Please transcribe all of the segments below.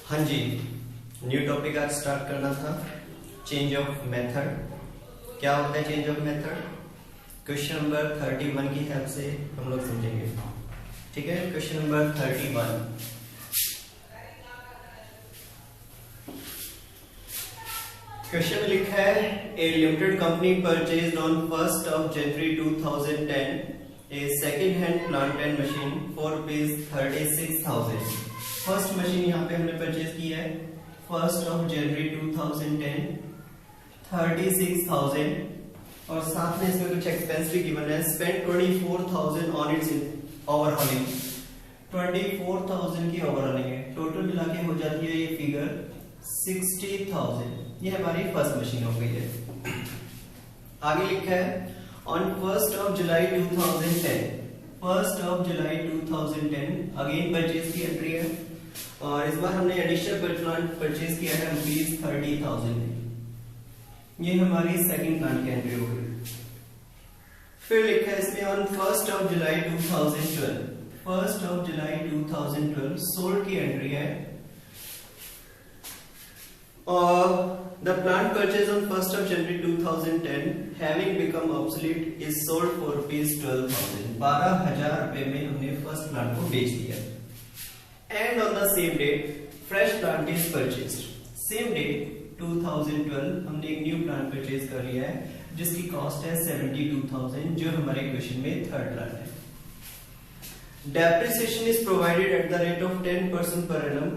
हाँ जी, new topic आज start करना था। Change of method. क्या होता है change of method? Question number 31 की हेल्प से हम लोग समझेंगे। ठीक है, क्वेश्चन नंबर 31। क्वेश्चन में लिखा है a limited company purchased on 1st of January 2010 a second hand plant and machine for ₹36,000। First machine यहाँ पे हमने परचेज किया है 1st of January 2010 36,000 और साथ में इसमें कुछ एक्सपेंस भी गिवन है। Spend 24,000 on it's overhauling. 24,000 की ओवरहॉलिंग है, टोटल मिला के हो जाती है ये फिगर 60,000। ये हमारी फर्स्ट मशीन हो गई है। आगे लिखा है on 1st of July 2010 1st of July 2010 again purchase की एंट्री है और इस बार हमने एडिशनल प्लांट परचेज किया है ₹30,000। ये हमारी सेकंड प्लांट की एंट्री हो गई। फिर लिखा है इसमें on 1st of July 2012 1st of July 2012 sold की एंट्री है और the plant purchased on 1st of January 2010 having become obsolete is sold for ₹12,000। 12,000 रुपए में हमने फर्स्ट प्लांट को बेच दिया। And on the same date fresh plant is purchased। Same date 2012 हमने एक न्यू प्लांट परचेज कर लिया है जिसकी कॉस्ट है 72,000 जो हमारे क्वेश्चन में थर्ड प्लांट है। Depreciation is provided at the rate of 10% per annum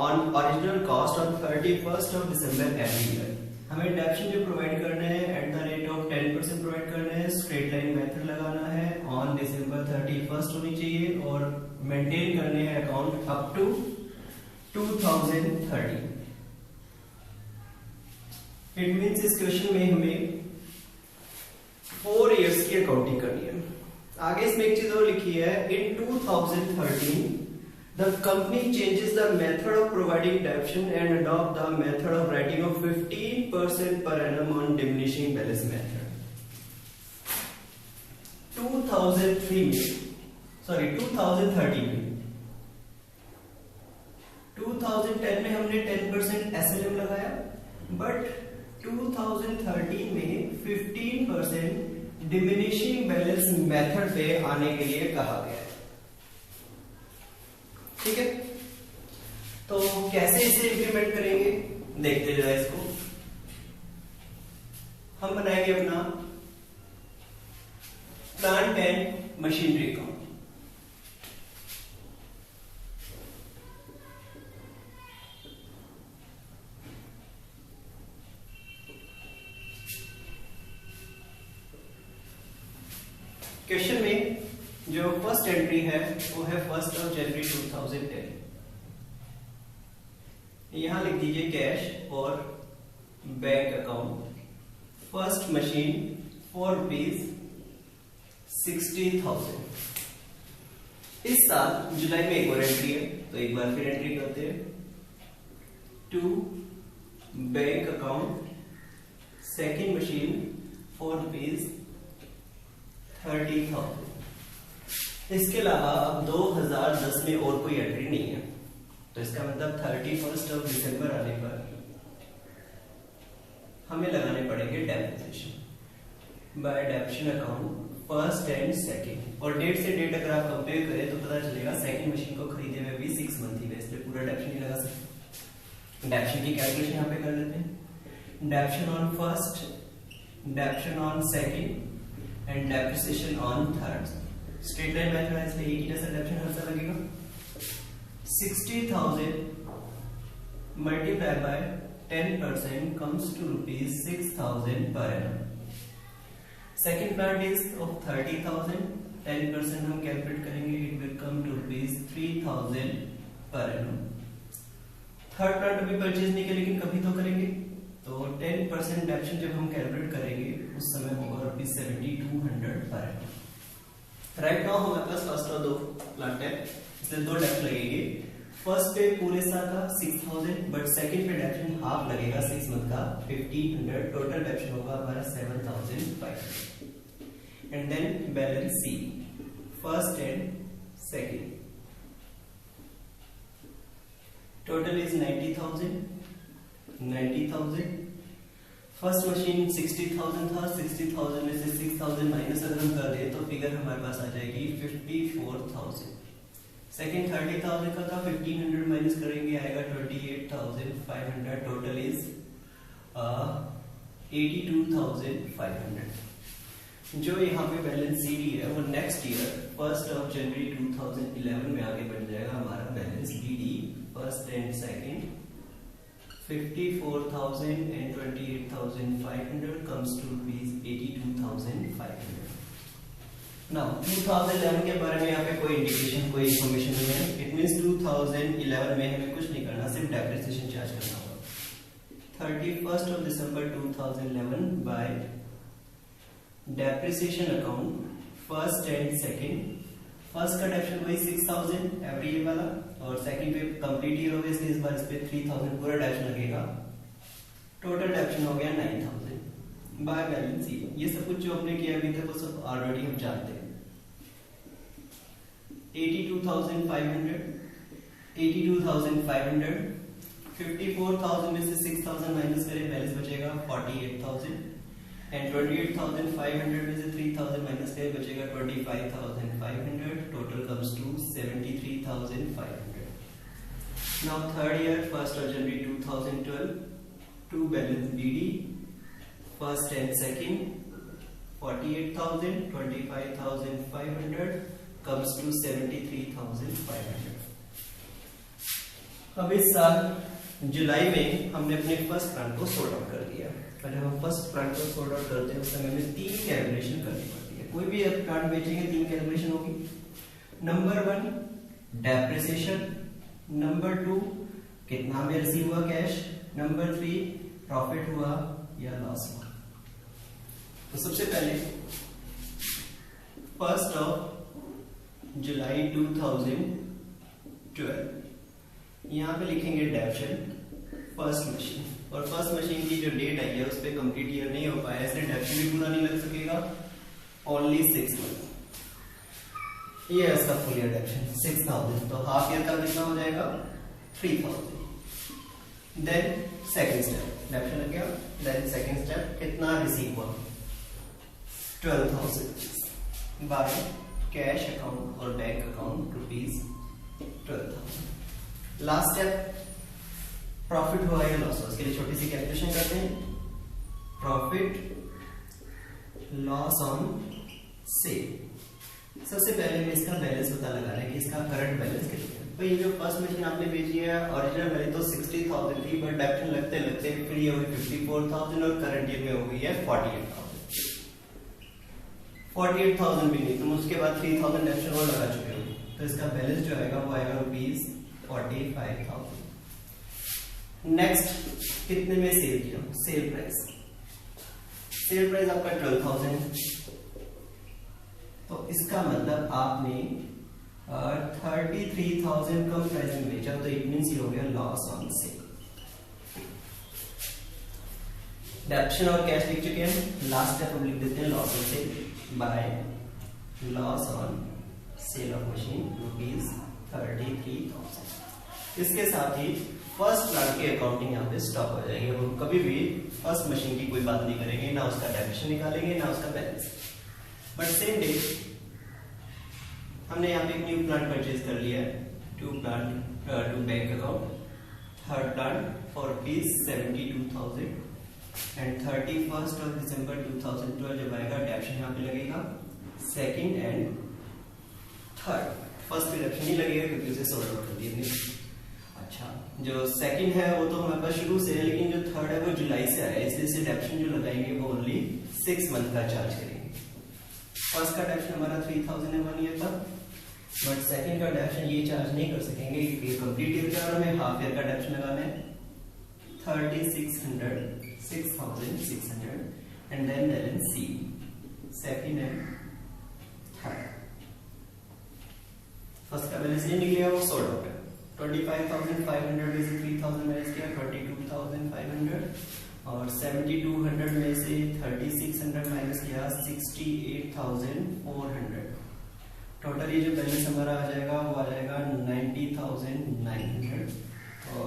on original cost on 31st of December every year। हमें डेप्शन जो प्रोवाइड करना है at the rate of 10% provide करना है। स्ट्रेट लाइन मेथड लगाना है, ऑन December 31st होनी चाहिए और मेंटेन करने हैं account up to 2030। It means इस क्वेश्चन में हमें 4 इयर्स की अकाउंटिंग करनी है। आगे इसमें एक चीज और लिखी है इन 2013 the company changes the method of providing deduction and adopt the method of writing of 15% per annum on diminishing balance method। 2013 में 2010 में हमने 10% SLM लगाया बट 2013 में 15% डिमिनिशिंग बैलेंस मेथड पे आने के लिए कहा गया है। ठीक है, तो कैसे इसे इंप्लीमेंट करेंगे देखते जरा। इसको हम बनाएंगे अपना plant and machinery account. Question में जो फर्स्ट एंट्री है वो है 1st of January 2010। यहां लिख दीजिए कैश और bank account. First machine for ₹60,000। इस साल जुलाई में एक और एंट्री है तो एक बार फिर एंट्री करते हैं to bank account second machine for ₹30,000। इसके अलावा अब 2010 में और कोई एंट्री नहीं है तो इसका मतलब 31st of December आने पर हमें लगाने पड़ेंगे depreciation by depreciation account first and second. और डेट से डेट अगर आप कंपेयर करें तो पता चलेगा सेकंड मशीन को खरीदे हुए भी 6 मंथ ही है, इसलिए पूरा डेप्शन नहीं लगा सकते। डेप्शन की कैलकुलेशन यहाँ पे कर लेते हैं। डेप्शन on first, डेप्शन on second and depreciation on third. Straight line method है इसलिए एक ही जैसा डेप्शन हर साल लगेगा। 60,000 multiply by 10% comes to ₹6,000 per annum। Second plant is of 30,000, 10% हम कैलकुलेट करेंगे it will come to ₹3,000 per annum। Third plant अभी परचेज नहीं किया लेकिन कभी तो करेंगे तो 10% डेप्शन जब हम कैलकुलेट करेंगे उस समय होगा ₹7,200 per annum। राइट नाउ हमारे पास फर्स्ट और 2 प्लांट है इसलिए 2 डेप्शन लगेंगे। फर्स्ट पे पूरे साल का 6,000 बट सेकंड पे डेप्शन हाफ लगेगा 6 मंथ का 1,500। टोटल डेप्शन होगा हमारा 7,500 and then balance c first and second. Total is 90,000। First machine 60,000 था, 60,000 में से 6,000 माइनस अगर हम कर दे तो फिगर हमारे पास आ जाएगी 54,000। सेकंड 30,000 का था, 1500 माइनस करेंगे आएगा 28,500। Total is 82,500। जो यहाँ पे बैलेंस CD है वो नेक्स्ट ईयर 1 जनवरी 2011 में आगे बढ़ जाएगा हमारा balance BD। First and second 54,000 and 28,500 comes to rupees 82,500। Now 2011 के बारे में यहाँ पे कोई इंडिकेशन, कोई इंफॉर्मेशन नहीं है। इट मींस 2011 में हमें कुछ नहीं करना, सिर्फ डेप्रिसिएशन चार्ज करना होगा। 31st of December 2011 by depreciation account first and second. First का डेप्शन वही 6,000 एवरी ईयर वाला, और सेकंड पे कंप्लीट ईयर होगा इसलिए इस बार इस पे 3,000 पूरा डेप्शन लगेगा। टोटल डेप्शन हो गया 9,000 बाय बैलेंस शीट। ये सब कुछ जो हमने किया अभी तक वो सब ऑलरेडी हम जानते हैं। 82,500 54,000 में से 6,000 माइनस करें, बैलेंस बचेगा 48,000 एंड 28,500 में से 3,000 माइनस करें, बचेगा 25,500। Total comes to 73,500। Now third year 1 January 2012 to balance BD first and second 48,000 25,500 comes to 73,500। अब इस साल जुलाई में हमने अपने फर्स्ट प्लान को सॉर्ट आउट कर दिया। पहले हम फर्स्ट प्लान को सॉर्ट आउट करते हैं, उस समय में 3 कैलकुलेशन करनी पड़ती है। कोई भी प्लान बेचेंगे 3 कैलकुलेशन होगी। नंबर 1 डेप्रिसिएशन, नंबर 2 कितना में रिसीव हुआ कैश, नंबर 3 प्रॉफिट हुआ या लॉस हुआ। तो सबसे पहले 1 जुलाई 2012 यहाँ पे लिखेंगे डेप्शन फर्स्ट मशीन, और फर्स्ट मशीन की जो डेट आई है उस पर कंप्लीट ईयर नहीं हो पाया इसलिए डेप्शन भी पूरा नहीं लग सकेगा, ओनली 6 मंथ। ये है इसका फुल ईयर डेप्शन 6,000। तो हाफ ईयर का कितना हो जाएगा 3,000। देन सेकंड स्टेप डेप्शन लग गया। देन सेकंड स्टेप कितना रिसीव हुआ 12,000 बाय कैश अकाउंट और bank account ₹12,000। Last step profit हुआ या लॉस हुआ, इसके लिए छोटी सी कैलकुलेशन करते हैं। Profit loss on sale. सबसे पहले में इसका बैलेंस पता लगाना है कि इसका करंट बैलेंस कितना है। तो ये जो फर्स्ट मशीन आपने बेची है ओरिजिनल वैल्यू तो 60,000 थी, बट डेप्शन लगते लगते फिर ये हुई 54,000 और करंट ईयर में हो गई है 48,000। 48,000 भी नहीं, तुम उसके बाद 3,000 डेप्शन और लगा चुके हो, तो इसका बैलेंस जो आएगा वो आएगा ₹45,000। नेक्स्ट कितने में सेल किया, सेल प्राइस आपका 12,000। तो इसका मतलब आपने 33,000 कम प्राइस में बेचा, तो इट मींस ये हो गया लॉस ऑन सेल। डेप्शन और कैश लिख चुके हैं, लास्ट स्टेप हम लिख देते हैं loss on sale by loss on sale of machine ₹33,000। इसके साथ ही फर्स्ट प्लांट की अकाउंटिंग यहाँ पे स्टॉप हो जाएगी। हम कभी भी फर्स्ट मशीन की कोई बात नहीं करेंगे, ना उसका डेप्शन निकालेंगे ना उसका बैलेंस। बट सेम डे हमने यहाँ पे एक न्यू प्लांट परचेज कर लिया है, to bank account. Third plant for ₹72,000 and 31st of December 2012 जब आएगा डेप्शन यहाँ पे लगेगा। सेकंड एंड थर्ड, फर्स्ट पे डेप्शन नहीं लगेगा क्योंकि उसे सॉर्ट आउट कर दिया। अच्छा, जो सेकंड है वो तो हमारे पास शुरू से है, लेकिन जो थर्ड है वो जुलाई से आया, इसलिए इसे डेप्शन जो लगाएंगे वो ओनली 6 मंथ का चार्ज करेंगे। फर्स्ट का डेप्शन हमारा 3,000 1 ईयर था, बट सेकंड का डेप्शन ये चार्ज नहीं कर सकेंगे क्योंकि कंप्लीट ईयर का और हमें हाफ ईयर का डेप्शन लगाना है 6,600 and then balance c second and third. First का बैलेंस ये निकलेगा वो सॉर्ट आउट है। 25,500 में से 3,000 माइनस किया 22,500 और 7,200 में से 3,600 माइनस किया 68,400। टोटल ये जो बैलेंस हमारा आ जाएगा वो आ जाएगा 90,900 और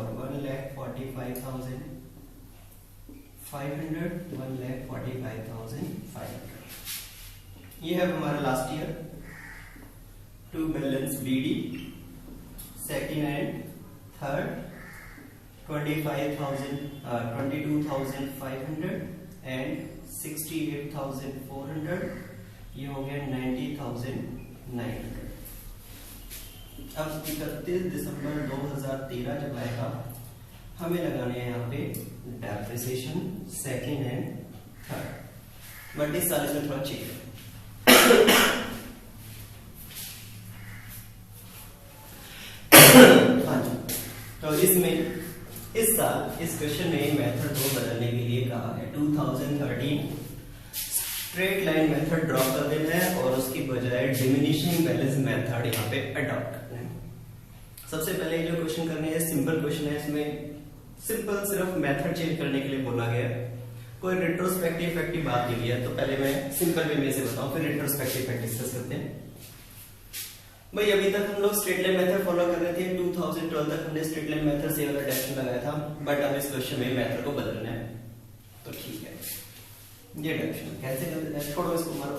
1,45,500, 1,45,500। ये है हमारा last year. To balance BD second and third 22,500 and 68,400, ये हो गया 90,900। अब 31 दिसंबर 2013 जब आएगा, हमें लगाने हैं यहाँ पे depreciation second and third, but इस साल इसमें थोड़ा चेंज है। हाँ जी, तो इसमें इस साल इस क्वेश्चन में मेथड को बदलने के लिए कहा है। 2013 स्ट्रेट लाइन मेथड ड्रॉप कर देना है और उसकी बजाय डिमिनिशिंग बैलेंस मेथड यहाँ पे अडॉप्ट करना है। सबसे पहले जो क्वेश्चन करने हैं सिंपल क्वेश्चन है, इसमें सिंपल सिर्फ मेथड चेंज करने के लिए बोला गया है, कोई रिट्रोस्पेक्टिव इफेक्टिव बात नहीं है। तो पहले मैं सिंपल वे में से बताऊं, फिर रिट्रोस्पेक्टिव इफेक्ट डिस्कस करते हैं। भाई अभी तक हम लोग स्ट्रेट लाइन मेथड फॉलो कर रहे थे। 2012 तक हमने स्ट्रेट लाइन मेथड से वाला डायरेक्शन लगाया था, बट अब इस क्वेश्चन में मेथड को बदलना है। तो ठीक है, ये डायरेक्शन कैसे करते हैं, छोड़ो इसको, मारो।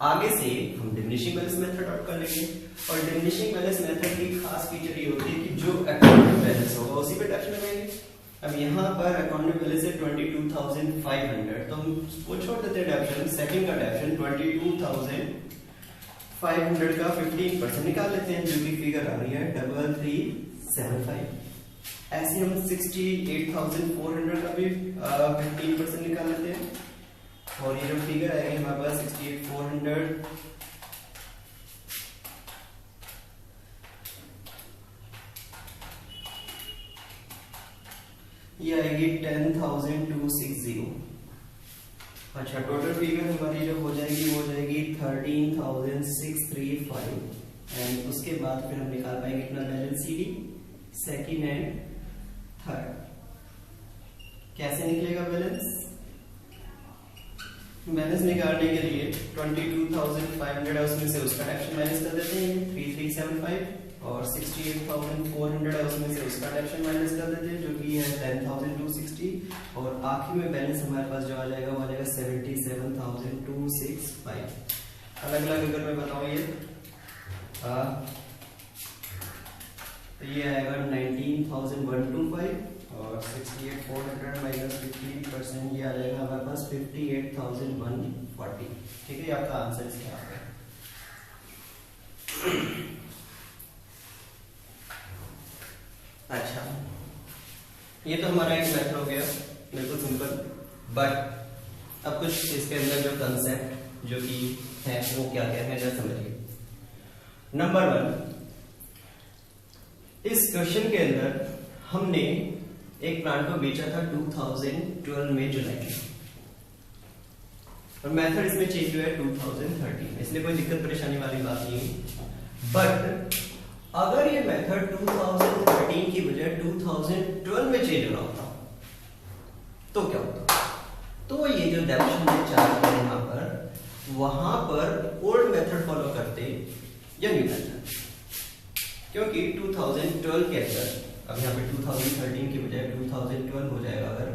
आगे से हम डिमिनिशिंग बैलेंस मेथड अडॉप्ट कर लेंगे, और डिमिनिशिंग बैलेंस मेथड की खास फीचर ये होती है कि जो अकाउंटिंग बैलेंस होगा उसी पे डायरेक्शन लगाएंगे। अब यहाँ पर अकाउंटिंग बैलेंस है 22,500, तो हम वो छोड़ देते हैं डायरेक्शन। सेकंड का डायरेक्शन 22,500 का 15% निकाल लेते हैं, जो कि फिगर आ रही है 3375। ऐसे हम 68,400 का भी 15% निकाल लेते हैं, और ये जो फिगर आएगी हमारे पास 68,400 ये आएगी 10,260। अच्छा, टोटल फिगर हमारी जो हो जाएगी वो हो जाएगी 13,635, एंड उसके बाद फिर हम निकाल पाएंगे इतना balance CD second and third. कैसे निकलेगा बैलेंस? बैलेंस निकालने के लिए 22,500 है, उसमें से उसका डायरेक्शन माइनस कर देते हैं 3375, और 68,400 है, उसमें से उसका डायरेक्शन माइनस कर देते हैं, जो कि है 10,260, और आखिर में बैलेंस हमारे पास जो आ जाएगा वो आ जाएगा 77,265। अलग अलग अगर मैं बताऊं ये तो ये आएगा 19,125, और 68,400 माइनस 15%, ये आ जाएगा हमारे पास 58,140। ठीक है, आपका आंसर इसका आ गया। अच्छा, ये तो हमारा एक मेथड हो गया, बिल्कुल सिंपल, बट अब कुछ इसके अंदर जो कंसेप्ट जो कि है वो क्या क्या है जरा समझिए। नंबर 1, इस क्वेश्चन के अंदर हमने एक प्लांट को बेचा था 2012 में जुलाई में, और मेथड इसमें चेंज हुआ है 2013 में, इसलिए कोई दिक्कत परेशानी वाली बात नहीं है। बट अगर ये मेथड 2013 की बजाय 2012 में चेंज हो रहा होता तो क्या होता? तो ये जो डेप्रिसिएशन चार्ज है यहाँ पर, वहां पर ओल्ड मेथड फॉलो करते या न्यू मेथड, क्योंकि 2012 के अंदर, अब यहाँ पे 2013 की बजाय 2012 हो जाएगा अगर,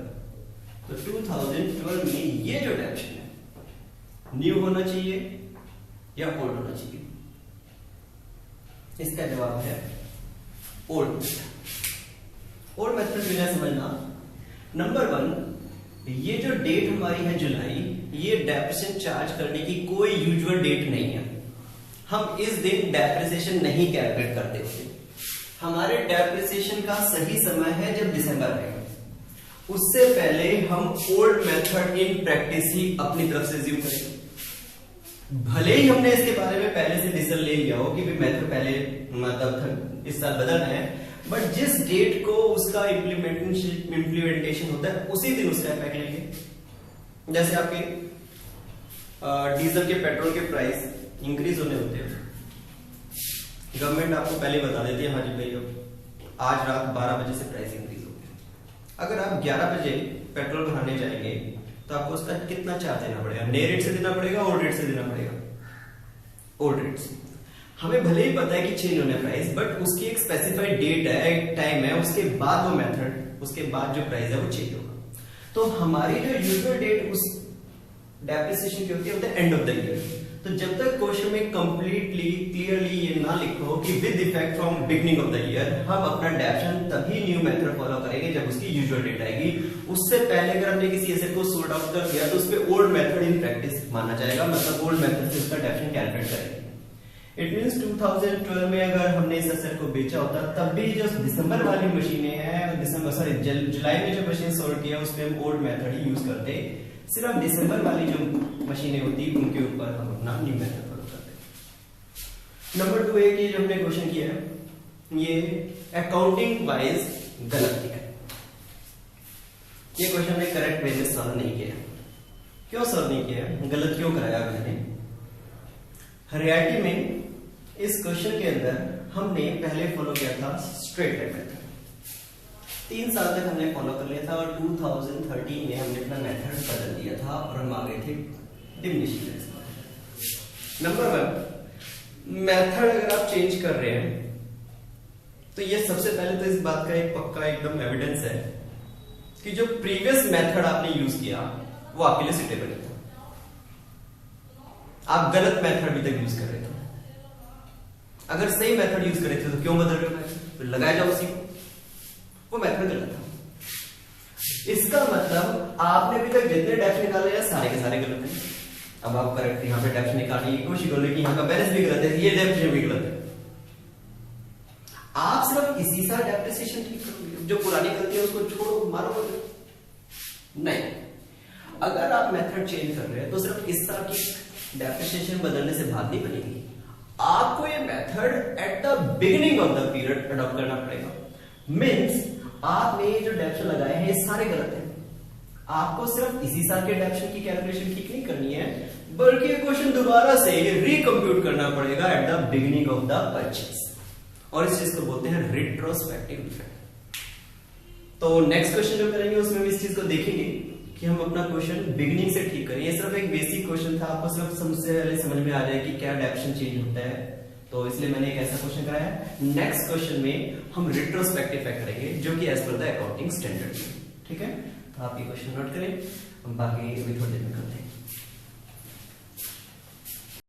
तो 2012 में ये जो डायरेक्शन है न्यू होना चाहिए या ओल्ड होना चाहिए? इसका जवाब है ओल्ड मेथड। ओल्ड मेथड जो है समझना, नंबर 1, ये जो डेट हमारी है जुलाई, ये डेप्रिसिएशन चार्ज करने की कोई यूजुअल डेट नहीं है। हम इस दिन डेप्रिसिएशन नहीं कैलकुलेट करते थे। हमारे डेप्रिसिएशन का सही समय है जब दिसंबर है। उससे पहले हम ओल्ड मेथड इन प्रैक्टिस ही अपनी तरफ से ज्यूम करेंगे। भले ही हमने इसके बारे में पहले से डिसीजन ले लिया हो कि मेथड पहले मतलब इस साल बदलना है, बट जिस डेट को उसका इम्प्लीमेंटेशन होता है उसी दिन उसका इफेक्ट लेंगे। जैसे आपके डीजल के पेट्रोल के प्राइस इंक्रीज होने होते हैं, गवर्नमेंट आपको पहले बता देती है हाँ जी भाई आज रात 12 बजे से प्राइस इंक्रीज हो गया। अगर आप 11 बजे पेट्रोल भराने जाएंगे तो आपको उसका कितना चार्ज देना पड़ेगा? नए रेट से देना पड़ेगा, ओल्ड रेट से देना पड़ेगा? ओल्ड रेट से। हमें भले ही पता है कि चेंज होने प्राइस, बट उसकी एक स्पेसिफाइड डेट है, एक टाइम है, उसके बाद वो मेथड, उसके बाद जो प्राइस है वो चेंज होगा। तो हमारी जो यूजुअल डेट उस डेप्रिसिएशन की होती है the end of the year. तो जब तक क्वेश्चन में कंप्लीटली क्लियरली ये ना लिखो कि with effect from beginning of the year, हम अपना डेप्शन तभी न्यू मेथड फॉलो करेंगे जब उसकी यूजुअल डेट आएगी। उससे पहले अगर हमने किसी एसेट को सोल्ड आउट कर दिया तो उस पे ओल्ड मेथड इन प्रैक्टिस माना जाएगा, मतलब ओल्ड मेथड से उसका डेप्शन कैलकुलेट करेंगे। इट मींस 2012 में अगर हमने इस एसेट को बेचा होता तब भी जो दिसंबर वाली मशीनें हैं, जुलाई में जो मशीन सोल्ड किया उस पे हम ओल्ड मेथड ही यूज करते, सिर्फ दिसंबर वाली जो मशीनें होती उनके ऊपर हम अपना न्यू मेथड फॉलो करते। नंबर 2 है कि जो हमने क्वेश्चन किया है ये अकाउंटिंग वाइज गलत है। ये क्वेश्चन हमने करेक्ट वे में सॉल्व नहीं किया। क्यों सॉल्व नहीं किया, गलत क्यों कराया मैंने? रियलिटी में इस क्वेश्चन के अंदर हमने पहले फॉलो किया था स्ट्रेट लाइन मेथड, 3 साल तक हमने फॉलो कर लिया था और 2013 में हमने अपना मेथड बदल दिया था और हम आ गए थे डिमिनिशिंग रिटर्न। नंबर 1, मेथड अगर आप चेंज कर रहे हैं तो ये सबसे पहले तो इस बात का एक पक्का एकदम एविडेंस है कि जो प्रीवियस मेथड आपने यूज किया वो आपके लिए सुटेबल नहीं था। आप गलत मेथड अभी तक यूज कर रहे थे। अगर सही मेथड यूज कर रहे थे तो क्यों बदल रहे हो? तो लगाया जाओ उसी को, वो मेथड गलत था। इसका मतलब आपने अभी तक जितने डेप्थ निकाले हैं सारे के सारे गलत हैं। अब आप करेक्ट यहाँ पे डेप्थ निकालने की कोशिश करो कि यहाँ का बैलेंस भी गलत है, ये डेप्थ भी गलत है। आप सिर्फ इसी साल डेप्रिसिएशन ठीक करोगे, जो पुरानी गलती है उसको छोड़ो, मारो नहीं। अगर आप मेथड चेंज कर रहे हैं तो सिर्फ इस साल की डेप्रिसिएशन बदलने से बात नहीं बनेगी, आपको ये method at the beginning of the period adopt करना पड़ेगा। मींस आपने जो डेप्शन लगाए हैं ये सारे गलत हैं। आपको सिर्फ इसी साल के डेप्शन की कैलकुलेशन ठीक नहीं करनी है, बल्कि क्वेश्चन दोबारा से रिकम्प्यूट करना पड़ेगा at the beginning of the purchase, और इस चीज को बोलते हैं रिट्रोस्पेक्टिव इफेक्ट। तो नेक्स्ट क्वेश्चन जो करेंगे उसमें भी इस चीज को देखेंगे कि हम अपना क्वेश्चन बिगिनिंग से ठीक करें। ये सिर्फ एक बेसिक क्वेश्चन था, आपको सिर्फ सबसे पहले समझ में आ जाए कि क्या डेप्शन चेंज होता है, तो इसलिए मैंने एक ऐसा क्वेश्चन कराया है। नेक्स्ट क्वेश्चन में हम रिट्रोस्पेक्टिव इफेक्ट करेंगे जो कि as per the accounting standard. ठीक है, तो आप ये क्वेश्चन नोट करें, हम बाकी अभी थोड़ी देर में करते हैं।